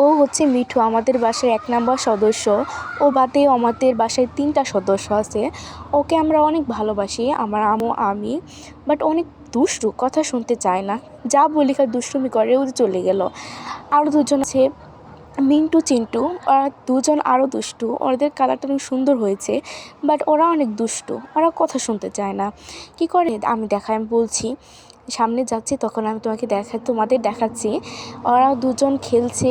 ও হচ্ছে মিঠু, আমাদের বাসার ১ নাম্বার সদস্য। ও বাদে আমাদের বাসায় ৩টা সদস্য আছে। ওকে আমরা অনেক ভালোবাসি, আমার আম্মু, আমি। বাট অনেক দুষ্টু, কথা শুনতে চায় না। যা বলি খালি দুষ্টুমি করে, ও চলে গেল। আরও ২ জন আছে, মিন্টু, চিন্টু। ওরা ২ জন আরও দুষ্টু। ওদের কালারটা অনেক সুন্দর হয়েছে, বাট ওরা অনেক দুষ্টু। ওরা কথা শুনতে চায় না। কী করে আমি বলছি। সামনে যাচ্ছি তখন আমি তোমাদের দেখাচ্ছি। ওরা ২ জন খেলছে,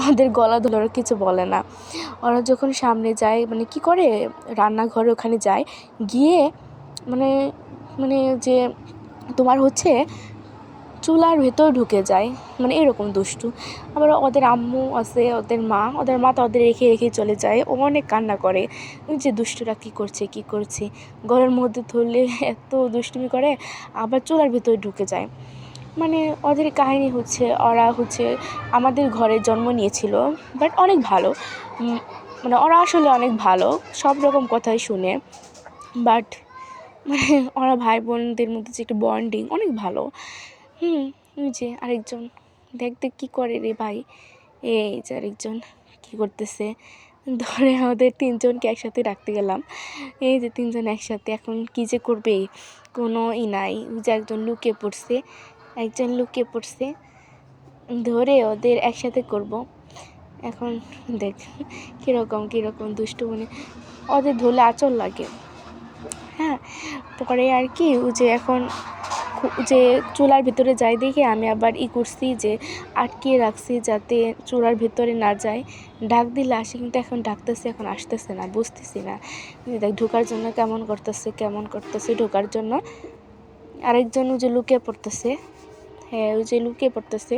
ওদের গলা ধরে ওরা কিছু বলে না। ওরা যখন সামনে যায় মানে কী করে, রান্নাঘরে ওখানে যায়, গিয়ে মানে মানে যে তোমার হচ্ছে চুলার ভেতর ঢুকে যায়, মানে এরকম দুষ্টু। আবার ওদের আম্মু আছে, ওদের মা তো ওদের রেখে রেখে চলে যায়। ও অনেক কান্না করে যে দুষ্টুরা কী করছে ঘরের মধ্যে ধরলে এত দুষ্টুমি করে, আবার চুলার ভেতর ঢুকে যায়। মানে ওদের কাহিনী হচ্ছে ওরা হচ্ছে আমাদের ঘরে জন্ম নিয়েছিল, বাট অনেক ভালো। মানে ওরা আসলে অনেক ভালো, সব রকম কথাই শুনে। বাট মানে ওরা ভাই বোনদের মধ্যে যে একটা বন্ডিং অনেক ভালো। ওই যে আরেকজন, দেখতে কী করে রে ভাই, এই যে আরেকজন কী করতেছে, ধরে আমাদের ৩ জনকে একসাথে রাখতে গেলাম। এই যে ৩ জন একসাথে, এখন কী যে করবে কোনো নাই। ওই যে একজন লুকিয়ে পড়ছে, ধরে ওদের একসাথে করব। এখন দেখ কীরকম দুষ্টু, মানে ওদের ধরলে আঁচল লাগে। হ্যাঁ, পরে আর কি ওই যে এখন যে চুলার ভিতরে যাই দেখে আমি আবার করছি যে আটকিয়ে রাখছি যাতে চুলার ভিতরে না যায়। ডাক দিলে আসে, কিন্তু এখন ডাকতেছে, এখন আসতেছে না, বুঝতেছি না। দেখ ঢোকার জন্য কেমন করতেছে ঢোকার জন্য। আরেকজন ওই যে লুকিয়ে পড়তেছে। হ্যাঁ, ওই যে লুকিয়ে পড়তেছে।